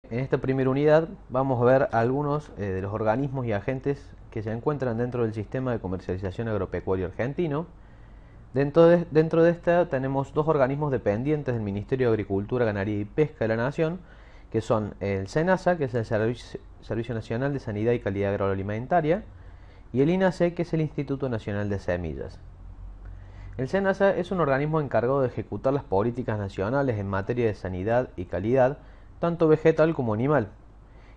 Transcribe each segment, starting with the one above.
En esta primera unidad vamos a ver algunos de los organismos y agentes que se encuentran dentro del sistema de comercialización agropecuario argentino. Dentro de esta tenemos dos organismos dependientes del Ministerio de Agricultura, Ganadería y Pesca de la Nación, que son el SENASA, que es el Servicio Nacional de Sanidad y Calidad Agroalimentaria, y el INASE, que es el Instituto Nacional de Semillas. El SENASA es un organismo encargado de ejecutar las políticas nacionales en materia de sanidad y calidad, tanto vegetal como animal,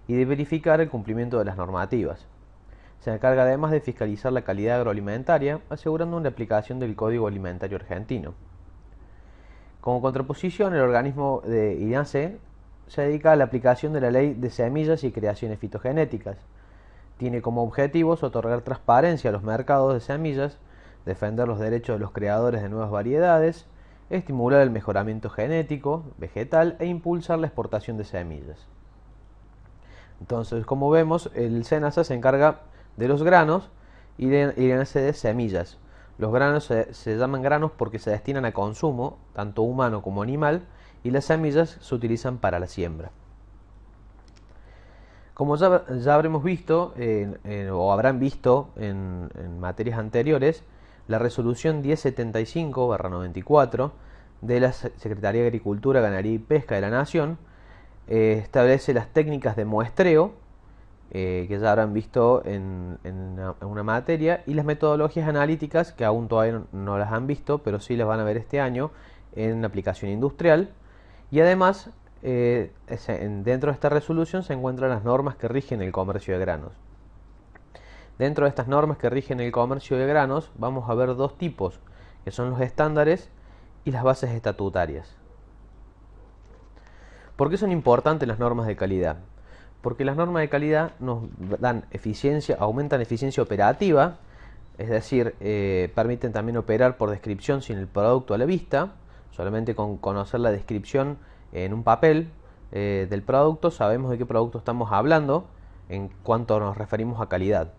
y de verificar el cumplimiento de las normativas. Se encarga además de fiscalizar la calidad agroalimentaria, asegurando una aplicación del Código Alimentario Argentino. Como contraposición, el organismo de INASE se dedica a la aplicación de la Ley de Semillas y Creaciones Fitogenéticas. Tiene como objetivos otorgar transparencia a los mercados de semillas, defender los derechos de los creadores de nuevas variedades, estimular el mejoramiento genético, vegetal e impulsar la exportación de semillas. Entonces, como vemos, el SENASA se encarga de los granos y el INASE de semillas. Los granos se llaman granos porque se destinan a consumo, tanto humano como animal, y las semillas se utilizan para la siembra. Como ya habremos visto, o habrán visto en materias anteriores, la resolución 1075/94 de la Secretaría de Agricultura, Ganadería y Pesca de la Nación establece las técnicas de muestreo, que ya habrán visto en una materia, y las metodologías analíticas, que aún todavía no las han visto, pero sí las van a ver este año en aplicación industrial. Y además, dentro de esta resolución se encuentran las normas que rigen el comercio de granos. Dentro de estas normas que rigen el comercio de granos vamos a ver dos tipos, que son los estándares y las bases estatutarias. ¿Por qué son importantes las normas de calidad? Porque las normas de calidad nos dan eficiencia, aumentan eficiencia operativa, es decir, permiten también operar por descripción sin el producto a la vista. Solamente con conocer la descripción en un papel del producto sabemos de qué producto estamos hablando en cuanto nos referimos a calidad.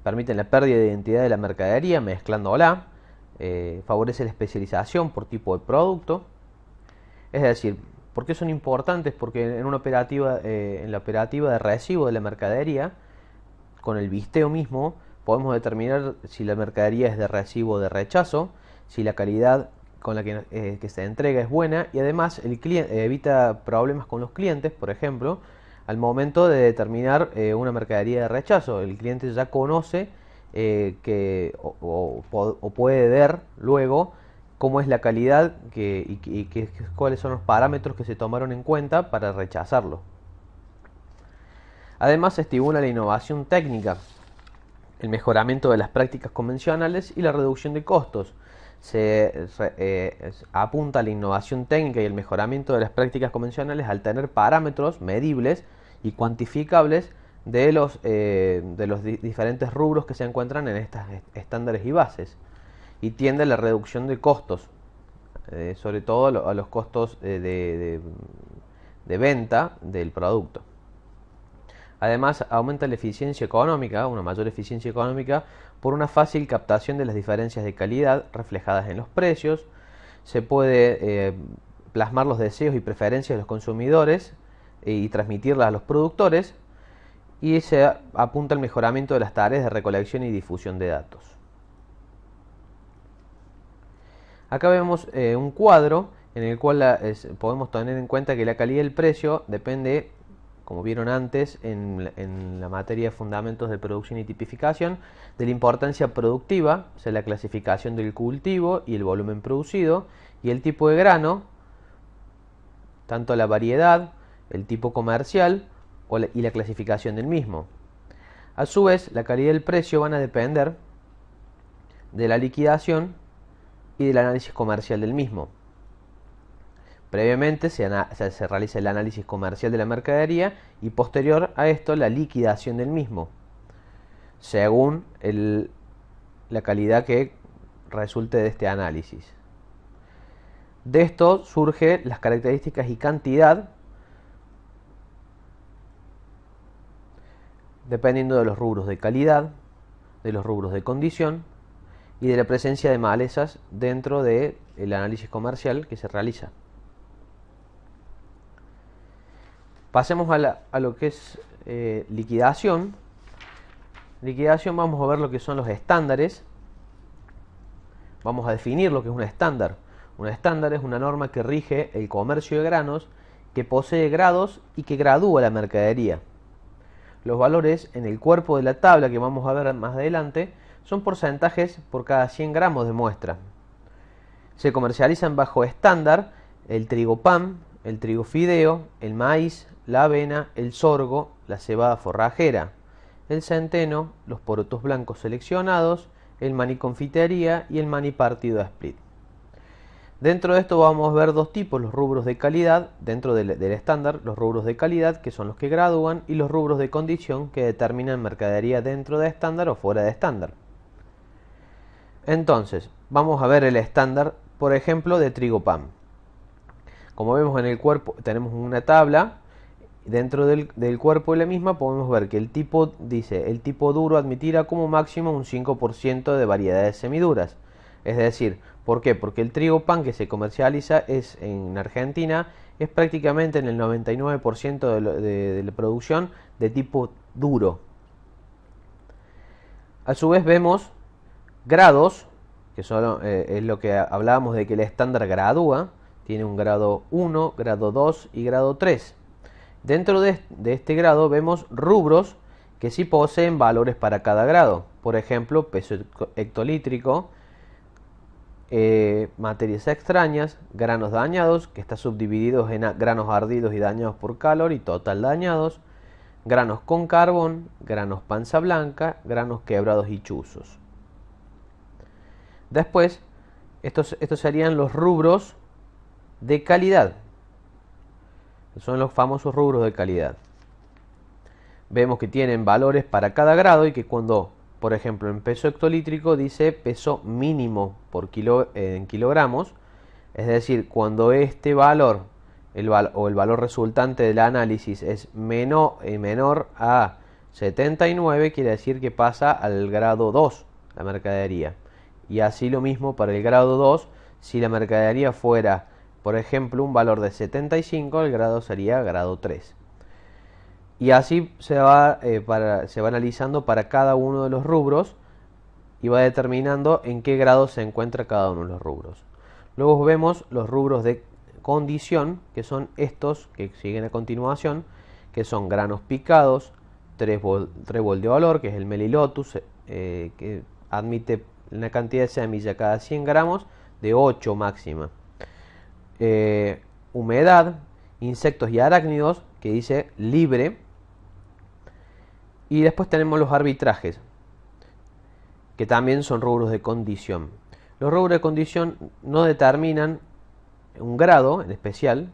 Permiten la pérdida de identidad de la mercadería mezclándola, favorece la especialización por tipo de producto. Es decir, ¿por qué son importantes? Porque en la operativa de recibo de la mercadería, con el visteo mismo, podemos determinar si la mercadería es de recibo o de rechazo, si la calidad con la que se entrega es buena, y además el cliente evita problemas con los clientes, por ejemplo, al momento de determinar una mercadería de rechazo. El cliente ya conoce o puede ver luego cómo es la calidad y cuáles son los parámetros que se tomaron en cuenta para rechazarlo. Además, se estimula la innovación técnica, el mejoramiento de las prácticas convencionales y la reducción de costos. Apunta a la innovación técnica y el mejoramiento de las prácticas convencionales al tener parámetros medibles y cuantificables de los diferentes rubros que se encuentran en estos estándares y bases, y tiende a la reducción de costos, sobre todo a los costos de venta del producto. Además, aumenta la eficiencia económica, una mayor eficiencia económica, por una fácil captación de las diferencias de calidad reflejadas en los precios. Se puede plasmar los deseos y preferencias de los consumidores y transmitirlas a los productores, y se apunta al mejoramiento de las tareas de recolección y difusión de datos. Acá vemos un cuadro en el cual podemos tener en cuenta que la calidad del precio depende, como vieron antes en la materia de fundamentos de producción y tipificación, de la importancia productiva, o sea, la clasificación del cultivo y el volumen producido, y el tipo de grano, tanto la variedad, el tipo comercial y la clasificación del mismo. A su vez, la calidad del precio van a depender de la liquidación y del análisis comercial del mismo. Previamente se realiza el análisis comercial de la mercadería y posterior a esto la liquidación del mismo, según la calidad que resulte de este análisis. De esto surgen las características y cantidad dependiendo de los rubros de calidad, de los rubros de condición y de la presencia de malezas dentro del análisis comercial que se realiza. Pasemos a lo que es liquidación. Liquidación, vamos a ver lo que son los estándares. Vamos a definir lo que es un estándar. Un estándar es una norma que rige el comercio de granos, que posee grados y que gradúa la mercadería. Los valores en el cuerpo de la tabla, que vamos a ver más adelante, son porcentajes por cada 100 gramos de muestra. Se comercializan bajo estándar el trigo pan, el trigo fideo, el maíz, la avena, el sorgo, la cebada forrajera, el centeno, los porotos blancos seleccionados, el maní confitería y el maní partido a split. Dentro de esto vamos a ver dos tipos: los rubros de calidad, dentro del estándar, los rubros de calidad, que son los que gradúan, y los rubros de condición, que determinan mercadería dentro de estándar o fuera de estándar. Entonces, vamos a ver el estándar, por ejemplo, de trigo pan. Como vemos en el cuerpo, tenemos una tabla. Dentro del cuerpo de la misma podemos ver que el tipo dice: el tipo duro admitirá como máximo un 5% de variedades semiduras. Es decir, ¿por qué? Porque el trigo pan que se comercializa en Argentina es prácticamente en el 99% de la producción de tipo duro. A su vez vemos grados, que es lo que hablábamos de que el estándar gradúa. Tiene un grado 1, grado 2 y grado 3. Dentro de este grado vemos rubros que sí poseen valores para cada grado. Por ejemplo, peso hectolítrico, materias extrañas, granos dañados, que está subdivididos en granos ardidos y dañados por calor y total dañados, granos con carbón, granos panza blanca, granos quebrados y chuzos. Después, estos serían los rubros de calidad. Son los famosos rubros de calidad. Vemos que tienen valores para cada grado y que cuando, por ejemplo, en peso hectolítrico dice peso mínimo por en kilogramos, es decir, cuando este valor o el valor resultante del análisis es menor a 79, quiere decir que pasa al grado 2 la mercadería. Y así lo mismo para el grado 2, si la mercadería fuera, por ejemplo, un valor de 75, el grado sería grado 3. Y así se va analizando para cada uno de los rubros y va determinando en qué grado se encuentra cada uno de los rubros. Luego vemos los rubros de condición, que son estos que siguen a continuación, que son granos picados, trébol de olor, que es el Melilotus, que admite una cantidad de semilla cada 100 gramos de 8 máxima. Humedad, insectos y arácnidos, que dice libre. Y después tenemos los arbitrajes, que también son rubros de condición. Los rubros de condición no determinan un grado en especial,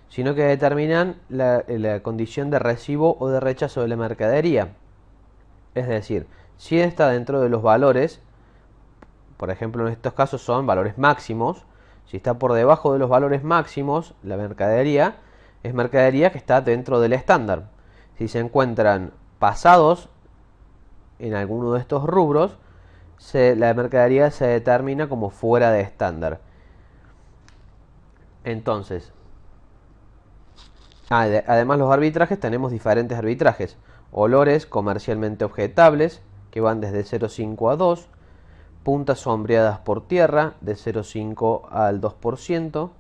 sino que determinan la condición de recibo o de rechazo de la mercadería. Es decir, si está dentro de los valores, por ejemplo en estos casos son valores máximos. Si está por debajo de los valores máximos, la mercadería es mercadería que está dentro del estándar. Si se encuentran pasados en alguno de estos rubros, la mercadería se determina como fuera de estándar. Entonces, además los arbitrajes, tenemos diferentes arbitrajes. Olores comercialmente objetables, que van desde 0,5 a 2. Puntas sombreadas por tierra, de 0,5 al 2%.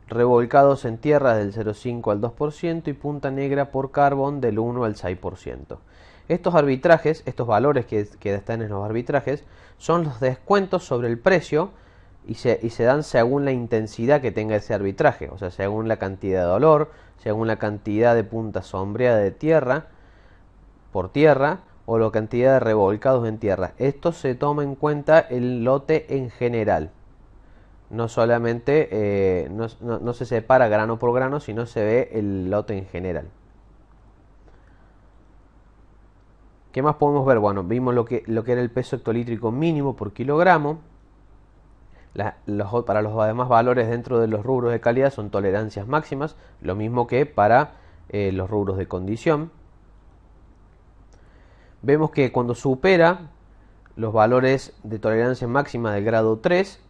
Revolcados en tierra del 0,5 al 2% y punta negra por carbón del 1 al 6%. Estos arbitrajes, estos valores que están en los arbitrajes, son los descuentos sobre el precio y se dan según la intensidad que tenga ese arbitraje, o sea, según la cantidad de olor, según la cantidad de punta sombreada de tierra por tierra o la cantidad de revolcados en tierra. Esto se toma en cuenta el lote en general. No solamente, no se separa grano por grano, sino se ve el lote en general. ¿Qué más podemos ver? Bueno, vimos lo que era el peso hectolítrico mínimo por kilogramo. Para los demás valores dentro de los rubros de calidad son tolerancias máximas, lo mismo que para los rubros de condición. Vemos que cuando supera los valores de tolerancia máxima del grado 3,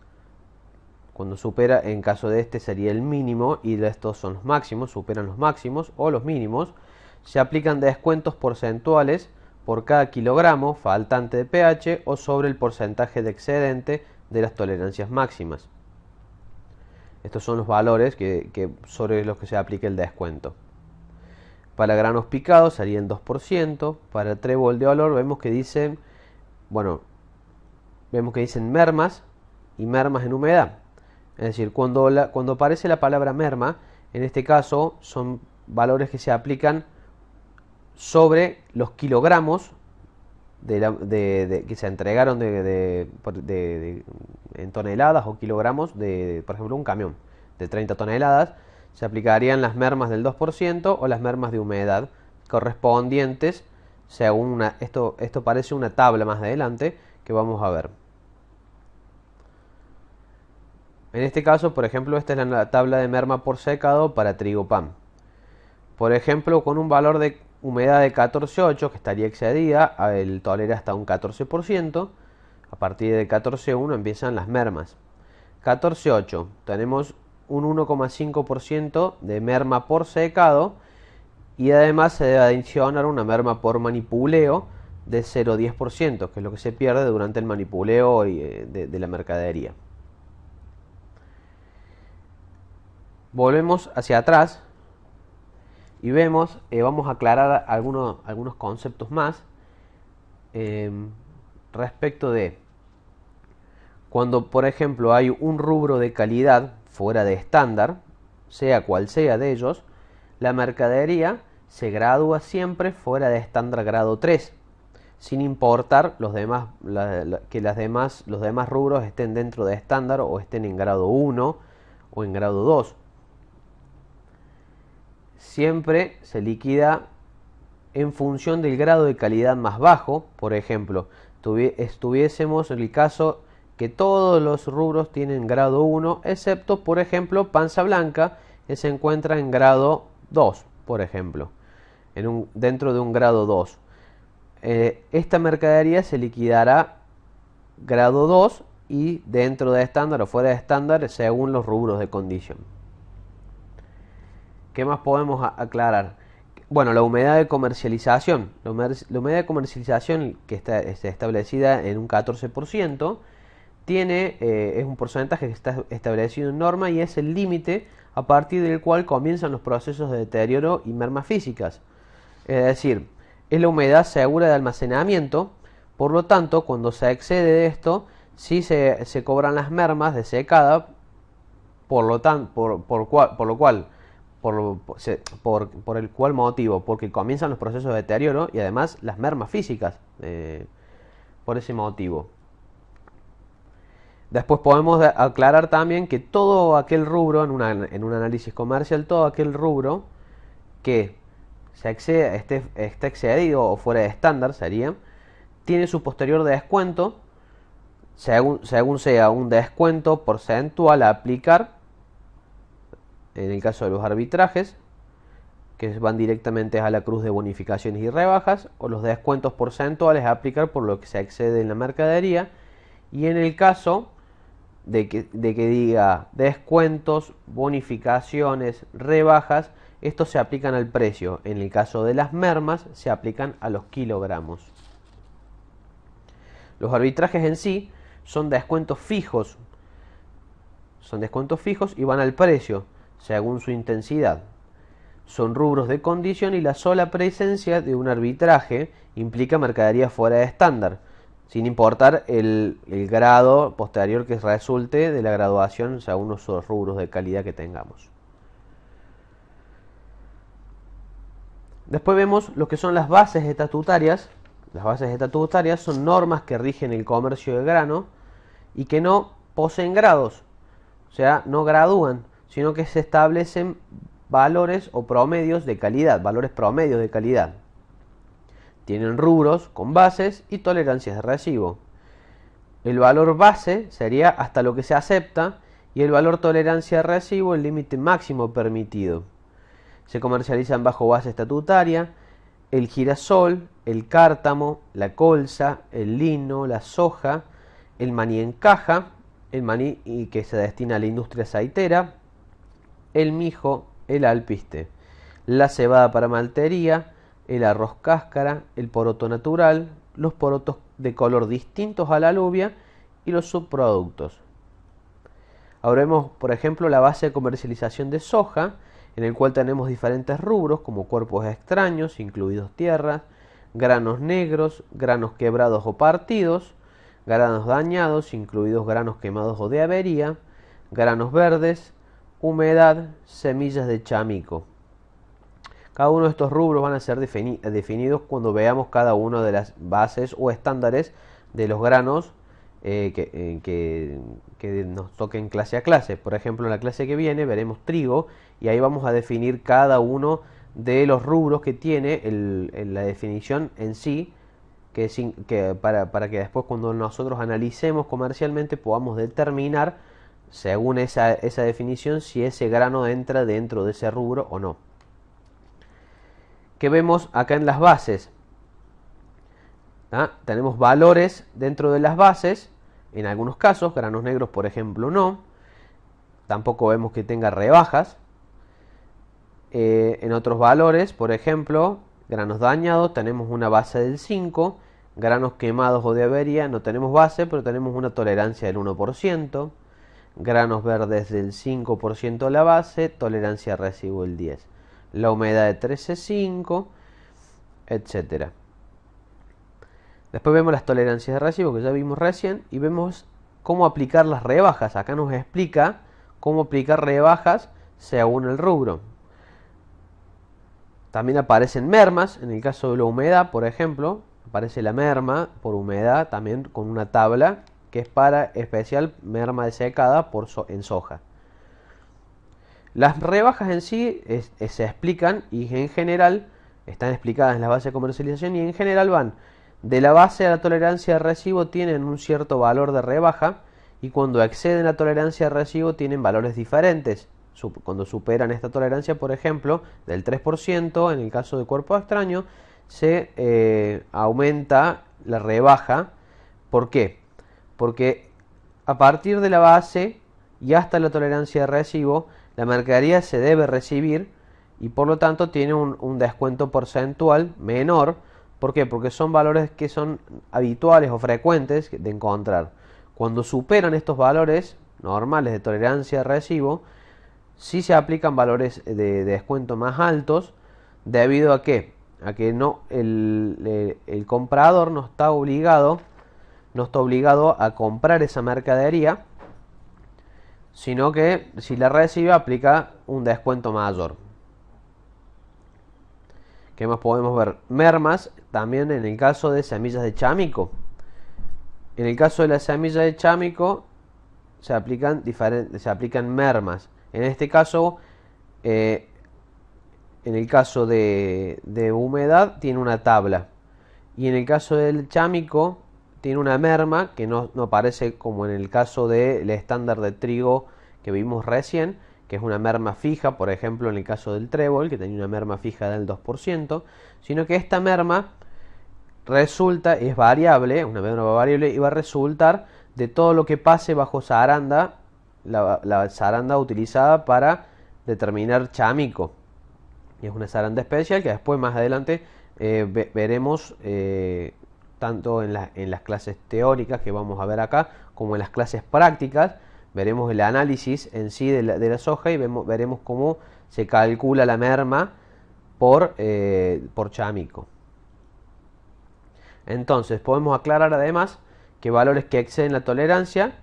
Cuando supera, en caso de este sería el mínimo y de estos son los máximos, superan los máximos o los mínimos, se aplican descuentos porcentuales por cada kilogramo faltante de pH o sobre el porcentaje de excedente de las tolerancias máximas. Estos son los valores sobre los que se aplica el descuento. Para granos picados sería el 2%. Para trébol de olor vemos que dicen, mermas y mermas en humedad. Es decir, cuando aparece la palabra merma, en este caso son valores que se aplican sobre los kilogramos que se entregaron en toneladas o kilogramos por ejemplo, un camión de 30 toneladas. Se aplicarían las mermas del 2% o las mermas de humedad correspondientes según esto parece una tabla más adelante que vamos a ver. En este caso, por ejemplo, esta es la tabla de merma por secado para trigo pan. Por ejemplo, con un valor de humedad de 14,8 que estaría excedida, él tolera hasta un 14%. A partir de 14,1 empiezan las mermas. 14,8 tenemos un 1,5% de merma por secado y además se debe adicionar una merma por manipuleo de 0,10%, que es lo que se pierde durante el manipuleo de la mercadería. Volvemos hacia atrás y vemos, vamos a aclarar algunos conceptos más respecto de cuando, por ejemplo, hay un rubro de calidad fuera de estándar, sea cual sea de ellos, la mercadería se gradúa siempre fuera de estándar grado 3, sin importar los demás rubros estén dentro de estándar o estén en grado 1 o en grado 2. Siempre se liquida en función del grado de calidad más bajo. Por ejemplo, estuviésemos en el caso que todos los rubros tienen grado 1, excepto, por ejemplo, panza blanca, que se encuentra en grado 2, por ejemplo, dentro de un grado 2. Esta mercadería se liquidará grado 2 y dentro de estándar o fuera de estándar según los rubros de condición. ¿Qué más podemos aclarar? Bueno, la humedad de comercialización. La humedad de comercialización, que está establecida en un 14%, es un porcentaje que está establecido en norma y es el límite a partir del cual comienzan los procesos de deterioro y mermas físicas. Es decir, es la humedad segura de almacenamiento. Por lo tanto, cuando se excede de esto, sí se cobran las mermas de secada, por el cual motivo, porque comienzan los procesos de deterioro y además las mermas físicas, por ese motivo. Después podemos aclarar también que todo aquel rubro, en un análisis comercial, todo aquel rubro que está excedido o fuera de estándar tiene su posterior descuento, según sea un descuento porcentual a aplicar, en el caso de los arbitrajes, que van directamente a la cruz de bonificaciones y rebajas, o los descuentos porcentuales a aplicar por lo que se excede en la mercadería, y en el caso de que diga descuentos, bonificaciones, rebajas, estos se aplican al precio. En el caso de las mermas, se aplican a los kilogramos. Los arbitrajes en sí son descuentos fijos. Y van al precio, según su intensidad. Son rubros de condición y la sola presencia de un arbitraje implica mercadería fuera de estándar, sin importar el grado posterior que resulte de la graduación según los rubros de calidad que tengamos. Después vemos lo que son las bases estatutarias. Las bases estatutarias son normas que rigen el comercio de grano y que no poseen grados, o sea, no gradúan, sino que se establecen valores o promedios de calidad, valores promedios de calidad. Tienen rubros con bases y tolerancias de recibo. El valor base sería hasta lo que se acepta y el valor tolerancia de recibo el límite máximo permitido. Se comercializan bajo base estatutaria el girasol, el cártamo, la colza, el lino, la soja, el maní en caja el maní y que se destina a la industria aceitera, el mijo, el alpiste, la cebada para maltería, el arroz cáscara, el poroto natural, los porotos de color distintos a la alubia y los subproductos. Ahora vemos, por ejemplo, la base de comercialización de soja, en el cual tenemos diferentes rubros como cuerpos extraños, incluidos tierras, granos negros, granos quebrados o partidos, granos dañados, incluidos granos quemados o de avería, granos verdes, humedad, semillas de chamico. Cada uno de estos rubros van a ser definidos cuando veamos cada una de las bases o estándares de los granos que nos toquen clase a clase. Por ejemplo, en la clase que viene veremos trigo y ahí vamos a definir cada uno de los rubros que tiene la definición en sí, para que después cuando nosotros analicemos comercialmente podamos determinar según esa definición si ese grano entra dentro de ese rubro o no. ¿Qué vemos acá en las bases? Tenemos valores dentro de las bases, en algunos casos, granos negros por ejemplo no, tampoco vemos que tenga rebajas. En otros valores, por ejemplo, granos dañados tenemos una base del 5, granos quemados o de avería no tenemos base, pero tenemos una tolerancia del 1%, granos verdes del 5% la base, tolerancia a residuo del 10%, la humedad de 13,5, etcétera. Después vemos las tolerancias de residuo que ya vimos recién y vemos cómo aplicar las rebajas. Acá nos explica cómo aplicar rebajas según el rubro. También aparecen mermas, en el caso de la humedad, por ejemplo, aparece la merma por humedad, también con una tabla que es para especial merma de secada en soja. Las rebajas en sí se explican y en general están explicadas en la base de comercialización y en general van de la base a la tolerancia de residuo, tienen un cierto valor de rebaja y cuando exceden la tolerancia de residuo tienen valores diferentes. Cuando superan esta tolerancia, por ejemplo, del 3%, en el caso de cuerpo extraño, se aumenta la rebaja. ¿Por qué? Porque a partir de la base y hasta la tolerancia de residuo, la mercadería se debe recibir y por lo tanto tiene un descuento porcentual menor. ¿Por qué? Porque son valores que son habituales o frecuentes de encontrar. Cuando superan estos valores normales de tolerancia de residuo, sí se aplican valores de descuento más altos, debido a que no el comprador no está obligado a comprar esa mercadería, sino que si la recibe aplica un descuento mayor. ¿Qué más podemos ver? Mermas también en el caso de semillas de chamico. En el caso de las semillas de chamico se aplican mermas. En este caso, en el caso de humedad tiene una tabla. Y en el caso del chamico tiene una merma que no aparece como en el caso del estándar de trigo que vimos recién, que es una merma fija, por ejemplo en el caso del trébol, que tenía una merma fija del 2%, sino que esta merma es variable, una merma variable, y va a resultar de todo lo que pase bajo zaranda, la zaranda utilizada para determinar chamico. Y es una zaranda especial que después más adelante veremos tanto en las clases teóricas que vamos a ver acá, como en las clases prácticas. Veremos el análisis en sí de la soja y veremos cómo se calcula la merma por chamico. Entonces podemos aclarar además que valores que exceden la tolerancia,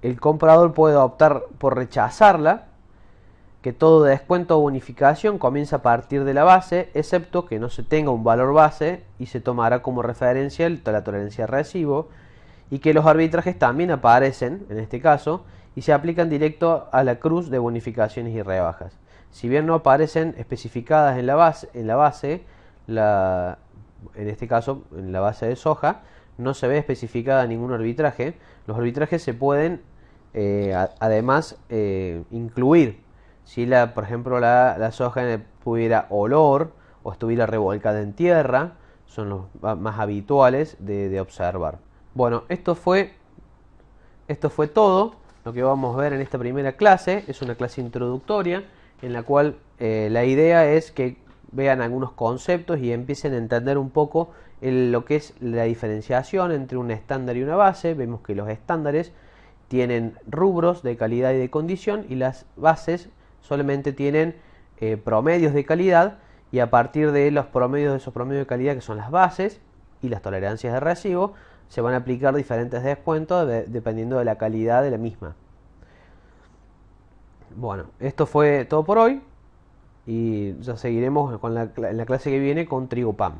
el comprador puede optar por rechazarla, que todo descuento o bonificación comienza a partir de la base, excepto que no se tenga un valor base y se tomará como referencia la tolerancia de residuo, y que los arbitrajes también aparecen, en este caso, y se aplican directo a la cruz de bonificaciones y rebajas. Si bien no aparecen especificadas en la base, en este caso en la base de soja, no se ve especificada ningún arbitraje. Los arbitrajes se pueden además incluir si por ejemplo la soja tuviera olor o estuviera revolcada en tierra, son los más habituales de observar. Bueno, esto fue esto fue todo lo que vamos a ver en esta primera clase. Es una clase introductoria en la cual la idea es que vean algunos conceptos y empiecen a entender un poco lo que es la diferenciación entre un estándar y una base. Vemos que los estándares tienen rubros de calidad y de condición y las bases solamente tienen promedios de calidad, y a partir de los promedios de esos promedios de calidad, que son las bases y las tolerancias de residuo, se van a aplicar diferentes descuentos dependiendo de la calidad de la misma. Bueno, esto fue todo por hoy y ya seguiremos en la clase que viene con trigo PAM.